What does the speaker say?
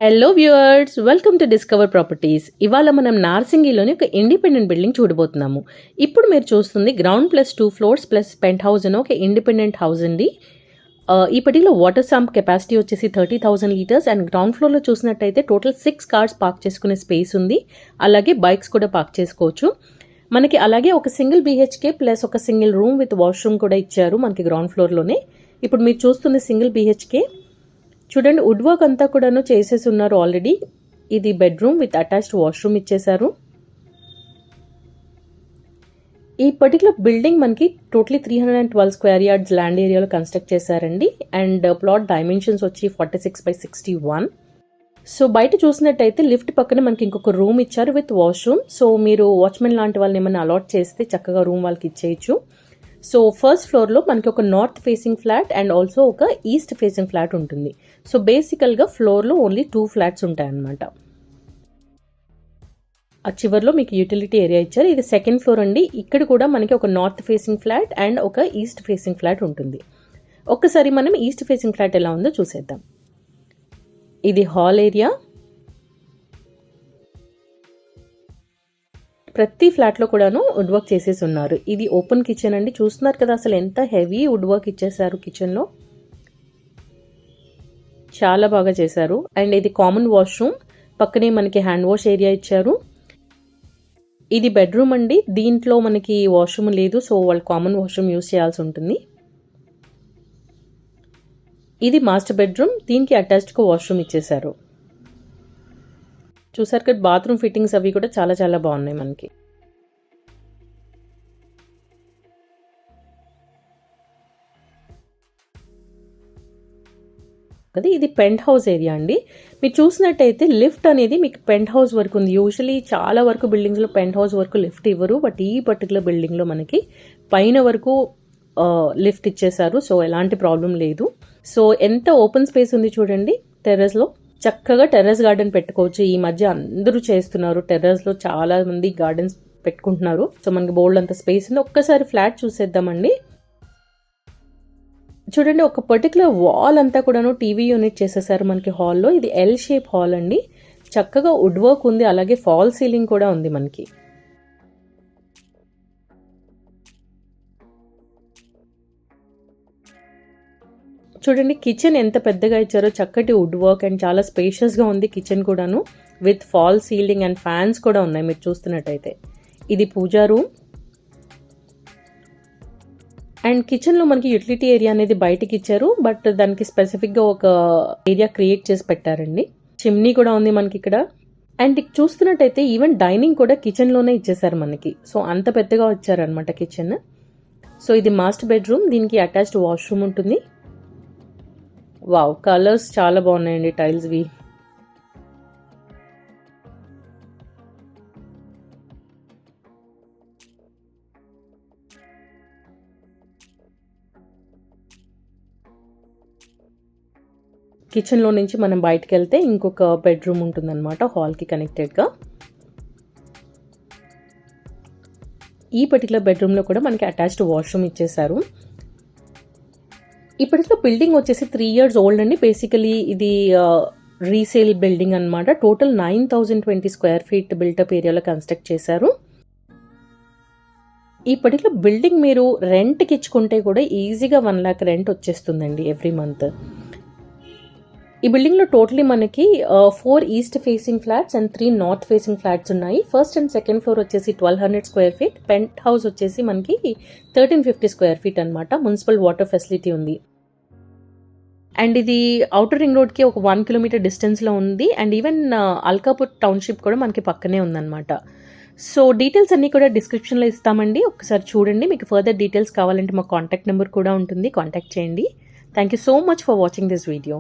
Hello viewers, welcome to discover properties. ఇవాళ మనం నార్సింగిలోని ఒక ఇండిపెండెంట్ బిల్డింగ్ చూడబోతున్నాము. ఇప్పుడు మీరు చూస్తుంది ground plus 2 floors plus penthouse అని ఒక ఇండిపెండెంట్ హౌస్ అండి. ఈ పర్టికులర్ వాటర్ సంప్ కెపాసిటీ వచ్చేసి 30,000 లీటర్స్ అండ్ గ్రౌండ్ ఫ్లోర్లో చూసినట్టయితే టోటల్ 6 కార్స్ పార్క్ చేసుకునే స్పేస్ ఉంది. అలాగే బైక్స్ కూడా పార్క్ చేసుకోవచ్చు. మనకి అలాగే ఒక సింగిల్ BHK ప్లస్ ఒక సింగిల్ రూమ్ విత్ వాష్రూమ్ కూడా ఇచ్చారు మనకి గ్రౌండ్ ఫ్లోర్లోనే. ఇప్పుడు మీరు చూస్తుంది సింగిల్ BHK. చూడండి, వుడ్ వర్క్ అంతా కూడాను చేసేసి ఉన్నారు ఆల్రెడీ. ఇది బెడ్రూమ్ విత్ అటాచ్డ్ వాష్రూమ్ ఇచ్చేసారు. ఈ పర్టికులర్ బిల్డింగ్ మనకి టోటలీ 312 స్క్వేర్ యార్డ్స్ ల్యాండ్ ఏరియాలో కన్స్ట్రక్ట్ చేశారండి. అండ్ ప్లాట్ డైమెన్షన్స్ వచ్చి 46/61. సో బయట చూసినట్టయితే లిఫ్ట్ పక్కన మనకి ఇంకొక రూమ్ ఇచ్చారు విత్ వాష్రూమ్. సో మీరు వాచ్మెన్ లాంటి వాళ్ళని ఏమైనా అలాట్ చేస్తే చక్కగా రూమ్ వాళ్ళకి ఇచ్చేయచ్చు. సో ఫస్ట్ ఫ్లోర్లో మనకి ఒక north facing flat and also ఒక ఈస్ట్ ఫేసింగ్ ఫ్లాట్ ఉంటుంది. సో బేసికల్గా ఫ్లోర్లో ఓన్లీ 2 ఫ్లాట్స్ ఉంటాయన్నమాట. ఆ చివరిలో మీకు యూటిలిటీ ఏరియా ఇచ్చారు. ఇది సెకండ్ ఫ్లోర్ అండి. ఇక్కడ కూడా మనకి ఒక నార్త్ ఫేసింగ్ ఫ్లాట్ అండ్ ఒక ఈస్ట్ ఫేసింగ్ ఫ్లాట్ ఉంటుంది. ఒక్కసారి మనం ఈస్ట్ ఫేసింగ్ ఫ్లాట్ ఎలా ఉందో చూసేద్దాం. ఇది హాల్ ఏరియా. ప్రతి ఫ్లాట్లో కూడాను వుడ్ వర్క్ చేసేసి ఉన్నారు. ఇది ఓపెన్ కిచెన్ అండి. చూస్తున్నారు కదా అసలు ఎంత హెవీ వుడ్ వర్క్ ఇచ్చేసారు కిచెన్లో. చాలా బాగా చేశారు. అండ్ ఇది కామన్ వాష్రూమ్, పక్కనే మనకి హ్యాండ్ వాష్ ఏరియా ఇచ్చారు. ఇది బెడ్రూమ్ అండి. దీంట్లో మనకి వాష్రూమ్ లేదు, సో వాళ్ళు కామన్ వాష్రూమ్ యూజ్ చేయాల్సి ఉంటుంది. ఇది మాస్టర్ బెడ్రూమ్, దీనికి అటాచ్డ్గా వాష్రూమ్ ఇచ్చేసారు. చూసారు కదా, బాత్రూమ్ ఫిట్టింగ్స్ అవి కూడా చాలా చాలా బాగున్నాయి మనకి. కదా ఇది పెంట్ హౌస్ ఏరియా అండి. మీరు చూసినట్టయితే లిఫ్ట్ అనేది మీకు పెంట్ హౌస్ వరకు ఉంది. యూజువలీ చాలా వరకు బిల్డింగ్స్లో పెంట్ హౌస్ వరకు లిఫ్ట్ ఇవ్వరు, బట్ ఈ పర్టికులర్ బిల్డింగ్లో మనకి పైన వరకు లిఫ్ట్ ఇచ్చేసారు. సో ఎలాంటి ప్రాబ్లం లేదు. సో ఎంత ఓపెన్ స్పేస్ ఉంది చూడండి. టెర్రస్లో చక్కగా టెర్రస్ గార్డెన్ పెట్టుకోవచ్చు. ఈ మధ్య అందరూ చేస్తున్నారు, టెర్రస్లో చాలా మంది గార్డెన్స్ పెట్టుకుంటున్నారు. సో మనకి బోల్డ్ అంత స్పేస్ ఉంది. ఒక్కసారి ఫ్లాట్ చూసేద్దామండి. చూడండి, ఒక పర్టికులర్ వాల్ అంతా కూడాను టీవీ యూనిట్ చేసేసారు మనకి హాల్లో. ఇది ఎల్ షేప్ హాల్ అండి. చక్కగా వుడ్ వర్క్ ఉంది, అలాగే ఫాల్ సీలింగ్ కూడా ఉంది మనకి. చూడండి కిచెన్ ఎంత పెద్దగా ఇచ్చారో, చక్కటి వుడ్ వర్క్ అండ్ చాలా స్పేషియస్గా ఉంది కిచెన్ కూడాను, with fall ceiling and fans కూడా ఉన్నాయి మీరు చూస్తున్నట్టయితే. ఇది పూజా రూమ్. అండ్ కిచెన్లో మనకి యూటిలిటీ ఏరియా అనేది బయటకి ఇచ్చారు, బట్ దానికి స్పెసిఫిక్గా ఒక ఏరియా క్రియేట్ చేసి పెట్టారండి. చిమ్నీ కూడా ఉంది మనకి ఇక్కడ. అండ్ చూస్తున్నట్టయితే ఈవెన్ డైనింగ్ కూడా కిచెన్లోనే ఇచ్చేసారు మనకి. సో అంత పెద్దగా ఇచ్చారనమాట కిచెన్. సో ఇది మాస్టర్ బెడ్రూమ్, దీనికి అటాచ్డ్ వాష్రూమ్ ఉంటుంది. వావ్, కలర్స్ చాలా బాగున్నాయండి టైల్స్వి. కిచెన్లో నుంచి మనం బయటకు వెళ్తే ఇంకొక బెడ్రూమ్ ఉంటుందన్నమాట హాల్కి కనెక్టెడ్గా. ఈ పర్టికులర్ బెడ్రూమ్లో కూడా మనకి అటాచ్డ్ వాష్రూమ్ ఇచ్చేసారు. ఇప్పటిలో బిల్డింగ్ వచ్చేసి 3 years ఓల్డ్ అండి. బేసికలీ ఇది రీసేల్ బిల్డింగ్ అనమాట. టోటల్ 9,020 స్క్వేర్ ఫీట్ బిల్టప్ ఏరియాలో కన్స్ట్రక్ట్ చేశారు. ఈ పర్టికులర్ బిల్డింగ్ మీరు రెంట్కి ఇచ్చుకుంటే కూడా ఈజీగా 1 lakh రెంట్ వచ్చేస్తుందండి ఎవ్రీ మంత్. ఈ బిల్డింగ్లో టోటలీ మనకి 4 east facing flats and 3 north facing flats ఉన్నాయి. ఫస్ట్ అండ్ సెకండ్ ఫ్లోర్ వచ్చేసి 1200 స్క్వేర్ ఫీట్. పెంట్ హౌస్ వచ్చేసి మనకి 1350 స్క్వేర్ ఫీట్ అనమాట. మున్సిపల్ వాటర్ ఫెసిలిటీ ఉంది. అండ్ ఇది ఔటర్ రింగ్ రోడ్కి ఒక 1 kilometer డిస్టెన్స్లో ఉంది. అండ్ ఈవెన్ అల్కాపూర్ టౌన్షిప్ కూడా మనకి పక్కనే ఉందన్నమాట. సో డీటెయిల్స్ అన్నీ కూడా డిస్క్రిప్షన్లో ఇస్తామండి, ఒకసారి చూడండి. మీకు ఫర్దర్ డీటెయిల్స్ కావాలంటే మా కాంటాక్ట్ నెంబర్ కూడా ఉంటుంది, కాంటాక్ట్ చేయండి. Thank you so much for watching this video.